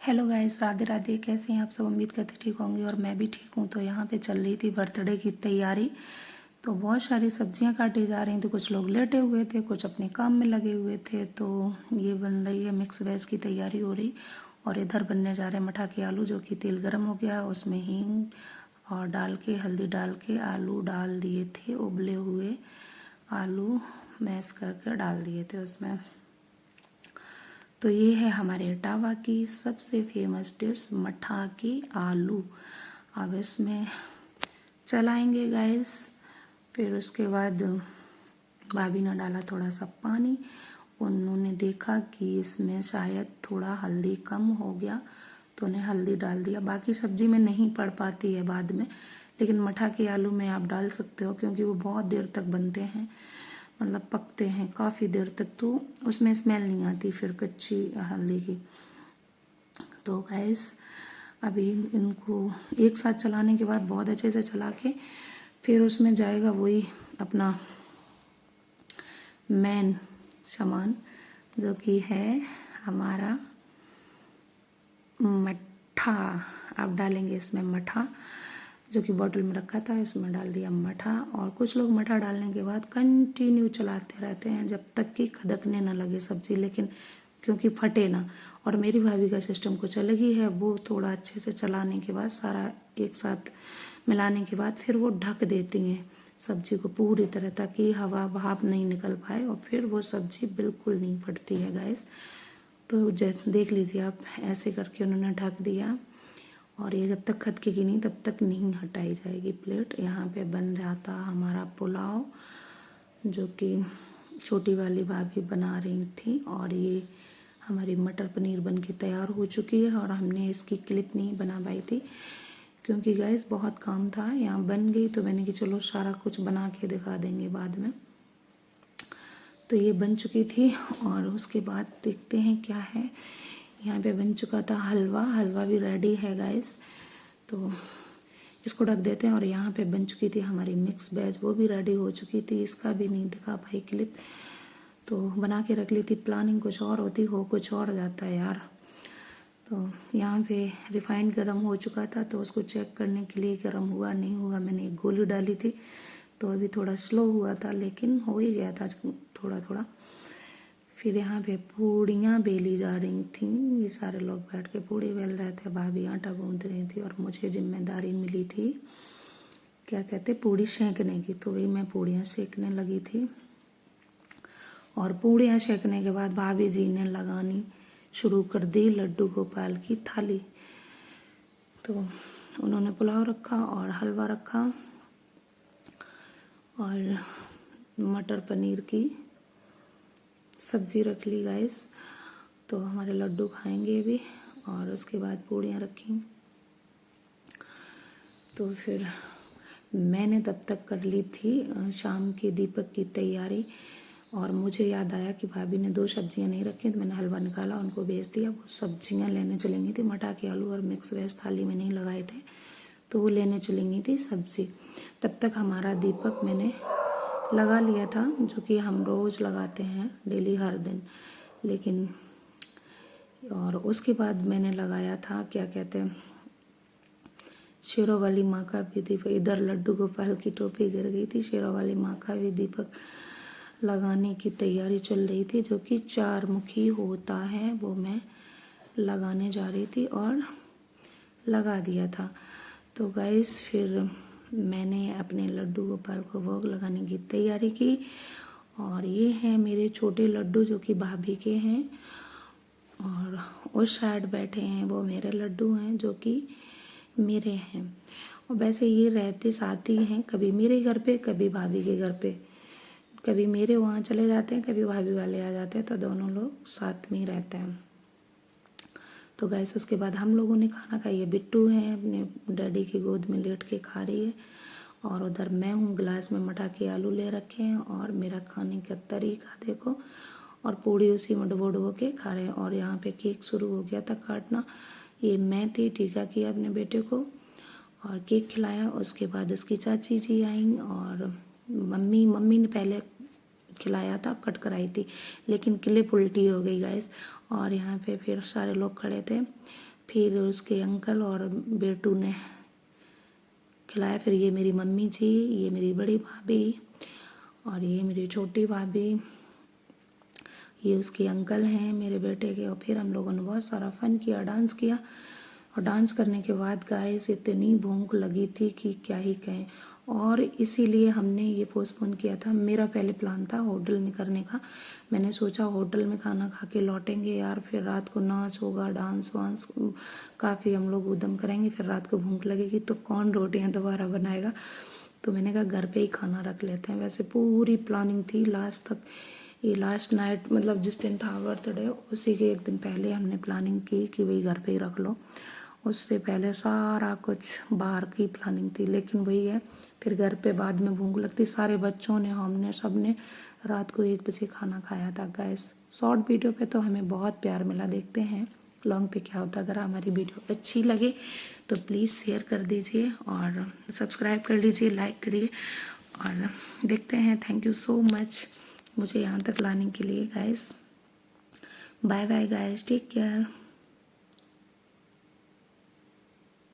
Hello guys, Radhe Radhe. कैसे हैं आप सब? उम्मीद करते ठीक होंगे और मैं भी ठीक हूँ। तो यहाँ पे चल रही थी बर्थडे की तैयारी। तो बहुत सारी सब्जियाँ काटी जा रही थी। कुछ लोग लेटे हुए थे, कुछ अपने काम में लगे हुए थे। तो ये बन रही है मिक्स वेज की तैयारी हो रही। और इधर बनने जा रहे हैं मठा के आलू, जो कि तेल गर्म हो गया, उसमें हींग और डाल के, हल्दी डाल के आलू डाल दिए थे। उबले हुए आलू मैश करके डाल दिए थे उसमें। तो ये है हमारे इटावा की सबसे फेमस डिश मठा के आलू। अब इसमें चलाएंगे गैस। फिर उसके बाद भाभी ने डाला थोड़ा सा पानी। उन्होंने देखा कि इसमें शायद थोड़ा हल्दी कम हो गया, तो उन्हें हल्दी डाल दिया। बाकी सब्जी में नहीं पड़ पाती है बाद में, लेकिन मठा के आलू में आप डाल सकते हो, क्योंकि वो बहुत देर तक बनते हैं, मतलब पकते हैं काफ़ी देर तक, तो उसमें स्मेल नहीं आती फिर कच्ची हल्दी की। तो गैस अभी इनको एक साथ चलाने के बाद बहुत अच्छे से चला के फिर उसमें जाएगा वही अपना मेन सामान, जो कि है हमारा मठा। आप डालेंगे इसमें मठा, जो कि बॉटल में रखा था, इसमें डाल दिया मठा। और कुछ लोग मठा डालने के बाद कंटिन्यू चलाते रहते हैं जब तक कि खदकने ना लगे सब्जी, लेकिन क्योंकि फटे ना। और मेरी भाभी का सिस्टम कुछ अलग ही है, वो थोड़ा अच्छे से चलाने के बाद, सारा एक साथ मिलाने के बाद फिर वो ढक देती हैं सब्जी को पूरी तरह, ताकि हवा भाप नहीं निकल पाए, और फिर वो सब्जी बिल्कुल नहीं फटती है गैस। तो देख लीजिए आप, ऐसे करके उन्होंने ढक दिया। और ये जब तक खदकेगी नहीं तब तक नहीं हटाई जाएगी प्लेट। यहाँ पे बन रहा था हमारा पुलाव, जो कि छोटी वाली भाभी बना रही थी। और ये हमारी मटर पनीर बन के तैयार हो चुकी है, और हमने इसकी क्लिप नहीं बना पाई थी क्योंकि गैस बहुत काम था। यहाँ बन गई तो मैंने कि चलो सारा कुछ बना के दिखा देंगे बाद में। तो ये बन चुकी थी, और उसके बाद देखते हैं क्या है। यहाँ पे बन चुका था हलवा। हलवा भी रेडी है गाइस, तो इसको ढक देते हैं। और यहाँ पे बन चुकी थी हमारी मिक्स वेज, वो भी रेडी हो चुकी थी। इसका भी नहीं दिखा पाई क्लिप, तो बना के रख ली थी। प्लानिंग कुछ और होती, हो कुछ और जाता है यार। तो यहाँ पे रिफाइंड गर्म हो चुका था, तो उसको चेक करने के लिए गर्म हुआ नहीं हुआ, मैंने एक गोली डाली थी, तो अभी थोड़ा स्लो हुआ था, लेकिन हो ही गया था थोड़ा थोड़ा। फिर यहाँ पे पूड़ियाँ बेली जा रही थी। ये सारे लोग बैठ के पूड़ी बेल रहे थे, भाभी आटा गूंथ रही थी, और मुझे जिम्मेदारी मिली थी, क्या कहते, पूड़ी सेंकने की। तो वही मैं पूड़ियाँ सेंकने लगी थी। और पूड़ियाँ सेंकने के बाद भाभी जी ने लगानी शुरू कर दी लड्डू गोपाल की थाली। तो उन्होंने पुलाव रखा और हलवा रखा और मटर पनीर की सब्जी रख ली गाइस। तो हमारे लड्डू खाएंगे भी, और उसके बाद पूड़ियाँ रखी। तो फिर मैंने तब तक कर ली थी शाम के दीपक की तैयारी। और मुझे याद आया कि भाभी ने 2 सब्जियां नहीं रखी, तो मैंने हलवा निकाला, उनको भेज दिया। वो सब्जियां लेने चलेंगी थी, मटर के आलू और मिक्स वेज थाली में नहीं लगाए थे, तो वो लेने चलेंगी थी सब्जी। तब तक हमारा दीपक मैंने लगा लिया था, जो कि हम रोज़ लगाते हैं डेली हर दिन। लेकिन और उसके बाद मैंने लगाया था, क्या कहते हैं, शेरों वाली माँ का भी दीपक। इधर लड्डू गोपाल की टोपी गिर गई थी, शेरों वाली माँ का भी दीपक लगाने की तैयारी चल रही थी, जो कि 4 मुखी होता है, वो मैं लगाने जा रही थी और लगा दिया था। तो गाइस फिर मैंने अपने लड्डू गोपाल को भोग लगाने की तैयारी की। और ये हैं मेरे छोटे लड्डू, जो कि भाभी के हैं, और उस साइड बैठे हैं वो मेरे लड्डू हैं, जो कि मेरे हैं। और वैसे ये रहते साथ ही हैं, कभी मेरे घर पे कभी भाभी के घर पे, कभी मेरे वहाँ चले जाते हैं, कभी भाभी वाले आ जाते हैं, तो दोनों लोग साथ में ही रहते हैं। तो गैस उसके बाद हम लोगों ने खाना खाया। बिट्टू है अपने डैडी की गोद में लेट के खा रही है, और उधर मैं हूँ, गिलास में मठा के आलू ले रखे हैं, और मेरा खाने का तरीका देखो, और पूड़ी उसी में डुबो डुबो के खा रहे हैं। और यहाँ पे केक शुरू हो गया था काटना। ये मैं थी, टीका किया अपने बेटे को और केक खिलाया। उसके बाद उसकी चाची जी आई, और मम्मी ने पहले खिलाया था, कट कराई थी, लेकिन क्लिप उल्टी हो गई गाइस। और यहाँ पे फिर सारे लोग खड़े थे, फिर उसके अंकल और बेटू ने खिलाया। फिर ये मेरी मम्मी जी, ये मेरी बड़ी भाभी और ये मेरी छोटी भाभी, ये उसके अंकल हैं मेरे बेटे के। और फिर हम लोगों ने बहुत सारा फ़न किया, डांस किया। और डांस करने के बाद गाइस इतनी भूख लगी थी कि क्या ही कहें। और इसीलिए हमने ये पोस्टपोन किया था। मेरा पहले प्लान था होटल में करने का। मैंने सोचा होटल में खाना खा के लौटेंगे यार, फिर रात को नाच होगा, डांस वांस काफ़ी हम लोग उद्यम करेंगे, फिर रात को भूख लगेगी तो कौन रोटियां दोबारा बनाएगा। तो मैंने कहा घर पे ही खाना रख लेते हैं। वैसे पूरी प्लानिंग थी लास्ट तक, ये लास्ट नाइट मतलब जिस दिन था बर्थडे उसी के एक दिन पहले हमने प्लानिंग की कि भाई घर पे ही रख लो। उससे पहले सारा कुछ बाहर की प्लानिंग थी, लेकिन वही है फिर घर पे बाद में भूख लगती। सारे बच्चों ने, हमने, सब ने रात को 1 बजे खाना खाया था गाइस। शॉर्ट वीडियो पे तो हमें बहुत प्यार मिला, देखते हैं लॉन्ग पे क्या होता है। अगर हमारी वीडियो अच्छी लगे तो प्लीज़ शेयर कर दीजिए और सब्सक्राइब कर लीजिए, लाइक करिए और देखते हैं। थैंक यू सो मच मुझे यहाँ तक लाने के लिए guys. Bye bye guys, take care.